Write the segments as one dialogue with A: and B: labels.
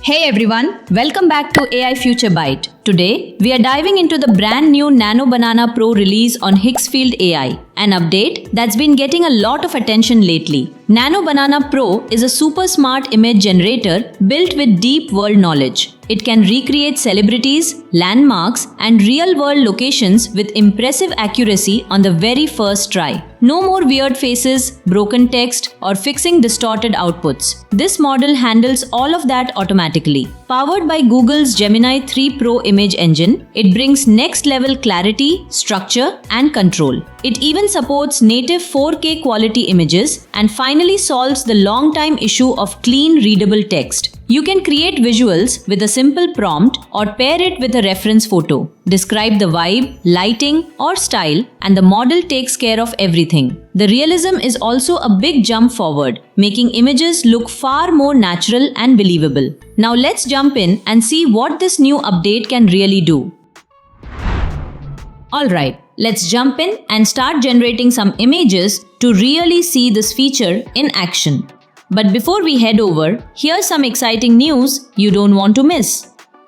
A: Hey everyone, welcome back to AI Future Byte. Today, we are diving into the brand new Nano Banana Pro release on Higgsfield AI, an update that's been getting a lot of attention lately. Nano Banana Pro is a super smart image generator built with deep world knowledge. It can recreate celebrities, landmarks, and real-world locations with impressive accuracy on the very first try. No more weird faces, broken text, or fixing distorted outputs. This model handles all of that automatically. Powered by Google's Gemini 3 Pro image engine, it brings next-level clarity, structure, and control. It even supports native 4K quality images and finally solves the long-time issue of clean, readable text. You can create visuals with a simple prompt or pair it with a reference photo. Describe the vibe, lighting, or style, and the model takes care of everything. The realism is also a big jump forward, making images look far more natural and believable. Now let's jump in and see what this new update can really do. Alright, let's jump in and start generating some images to really see this feature in action. But before we head over, here's some exciting news you don't want to miss.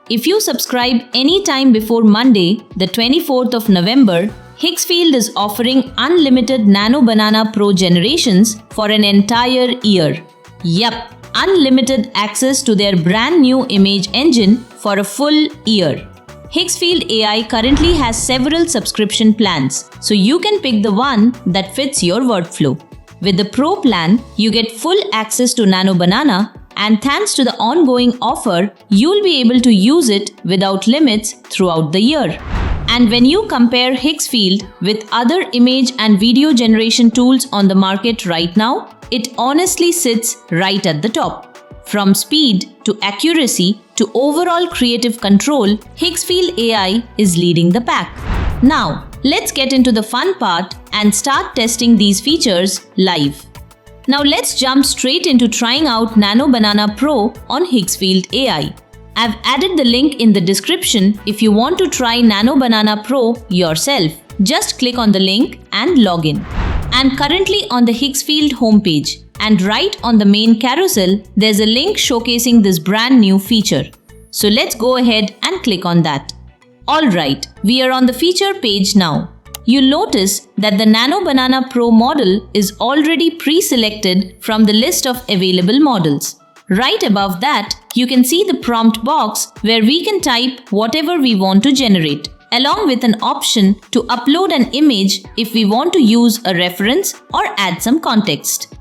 A: If you subscribe anytime before Monday, the 24th of November, Higgsfield is offering unlimited Nano Banana Pro generations for an entire year. Yup, unlimited access to their brand new image engine for a full year. Higgsfield AI currently has several subscription plans, so you can pick the one that fits your workflow. With the Pro plan, you get full access to Nano Banana, and thanks to the ongoing offer, you'll be able to use it without limits throughout the year. And when you compare Higgsfield with other image and video generation tools on the market right now, it honestly sits right at the top. From speed to accuracy to overall creative control, Higgsfield AI is leading the pack. Now, let's get into the fun part and start testing these features live. Now let's jump straight into trying out Nano Banana Pro on Higgsfield AI. I've added the link in the description if you want to try Nano Banana Pro yourself. Just click on the link and log in. I'm currently on the Higgsfield homepage, and right on the main carousel, there's a link showcasing this brand new feature. So let's go ahead and click on that. Alright, we are on the feature page now. You'll notice that the Nano Banana Pro model is already pre-selected from the list of available models. Right above that, you can see the prompt box where we can type whatever we want to generate, along with an option to upload an image if we want to use a reference or add some context.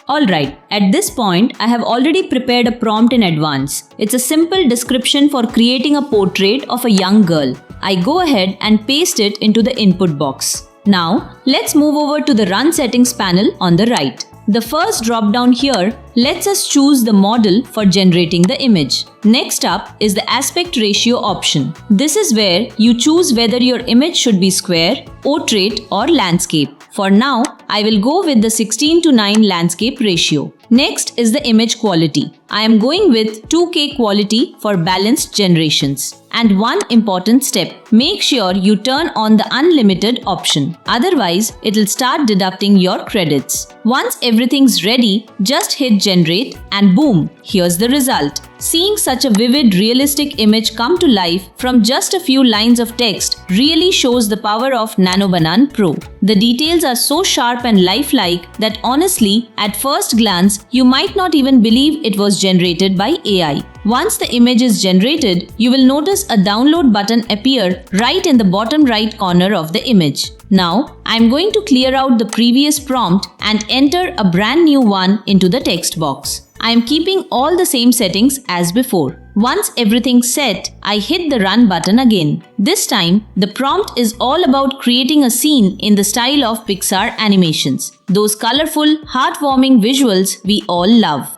A: Alright, at this point, I have already prepared a prompt in advance. It's a simple description for creating a portrait of a young girl. I go ahead and paste it into the input box. Now, let's move over to the Run Settings panel on the right. The first drop-down here lets us choose the model for generating the image. Next up is the aspect ratio option. This is where you choose whether your image should be square, portrait, or landscape. For now, I will go with the 16:9 landscape ratio. Next is the image quality. I am going with 2K quality for balanced generations. And one important step, make sure you turn on the unlimited option. Otherwise, it'll start deducting your credits. Once everything's ready, just hit generate and boom, here's the result. Seeing such a vivid, realistic image come to life from just a few lines of text really shows the power of Nano Banana Pro. The details are so sharp and lifelike that honestly, at first glance, you might not even believe it was generated by AI. Once the image is generated, you will notice a download button appear right in the bottom right corner of the image. Now, I'm going to clear out the previous prompt and enter a brand new one into the text box. I am keeping all the same settings as before. Once everything's set, I hit the run button again. This time, the prompt is all about creating a scene in the style of Pixar animations. Those colorful, heartwarming visuals we all love.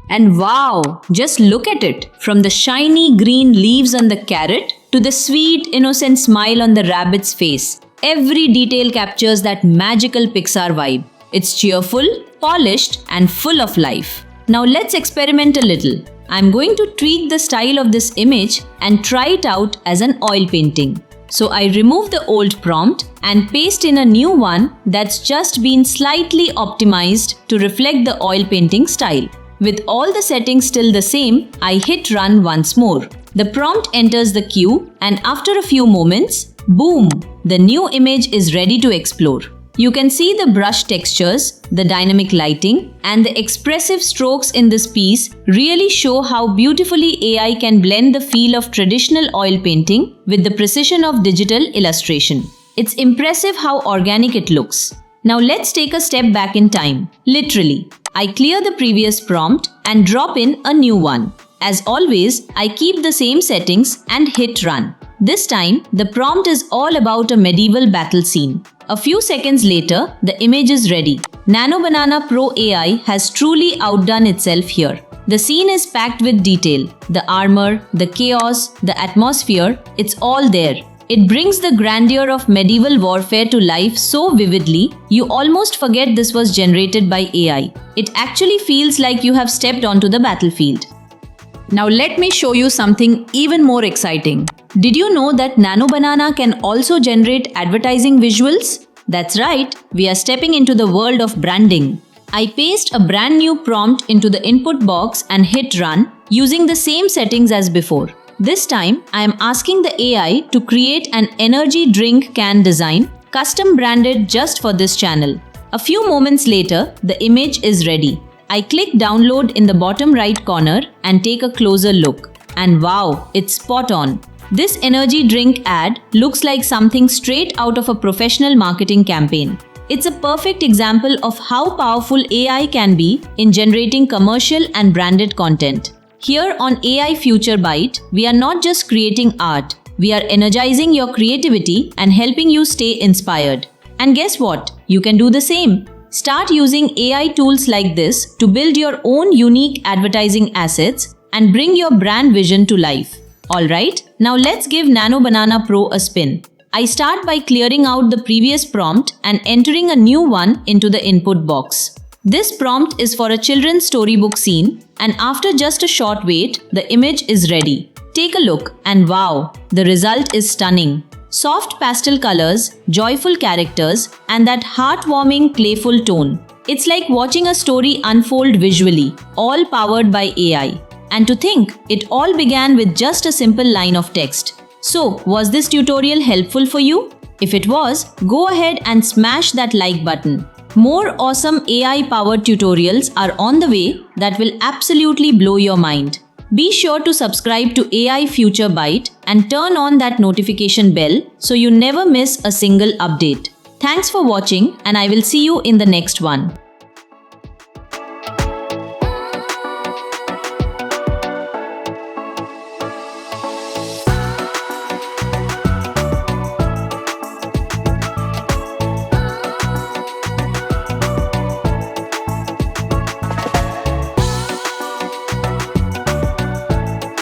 A: And wow, just look at it. From the shiny green leaves on the carrot to the sweet, innocent smile on the rabbit's face. Every detail captures that magical Pixar vibe. It's cheerful, polished, and full of life. Now let's experiment a little. I'm going to tweak the style of this image and try it out as an oil painting. So I remove the old prompt and paste in a new one that's just been slightly optimized to reflect the oil painting style. With all the settings still the same, I hit run once more. The prompt enters the queue, and after a few moments, boom! The new image is ready to explore. You can see the brush textures, the dynamic lighting, and the expressive strokes in this piece really show how beautifully AI can blend the feel of traditional oil painting with the precision of digital illustration. It's impressive how organic it looks. Now let's take a step back in time. Literally, I clear the previous prompt and drop in a new one. As always, I keep the same settings and hit run. This time, the prompt is all about a medieval battle scene. A few seconds later, the image is ready. Nano Banana Pro AI has truly outdone itself here. The scene is packed with detail. The armor, the chaos, the atmosphere, it's all there. It brings the grandeur of medieval warfare to life so vividly, you almost forget this was generated by AI. It actually feels like you have stepped onto the battlefield. Now let me show you something even more exciting. Did you know that Nano Banana can also generate advertising visuals? That's right, we are stepping into the world of branding. I paste a brand new prompt into the input box and hit run using the same settings as before. This time, I am asking the AI to create an energy drink can design, custom branded just for this channel. A few moments later, the image is ready. I click download in the bottom right corner and take a closer look. And wow, it's spot on. This energy drink ad looks like something straight out of a professional marketing campaign. It's a perfect example of how powerful AI can be in generating commercial and branded content. Here on AI Future Byte, we are not just creating art, we are energizing your creativity and helping you stay inspired. And guess what? You can do the same. Start using AI tools like this to build your own unique advertising assets and bring your brand vision to life. Alright, now let's give Nano Banana Pro a spin. I start by clearing out the previous prompt and entering a new one into the input box. This prompt is for a children's storybook scene, and after just a short wait, the image is ready. Take a look, and wow, the result is stunning. Soft pastel colors, joyful characters, and that heartwarming, playful tone. It's like watching a story unfold visually, all powered by AI. And to think, it all began with just a simple line of text. So, was this tutorial helpful for you? If it was, go ahead and smash that like button. More awesome AI-powered tutorials are on the way that will absolutely blow your mind. Be sure to subscribe to AI Future Byte and turn on that notification bell so you never miss a single update. Thanks for watching, and I will see you in the next one.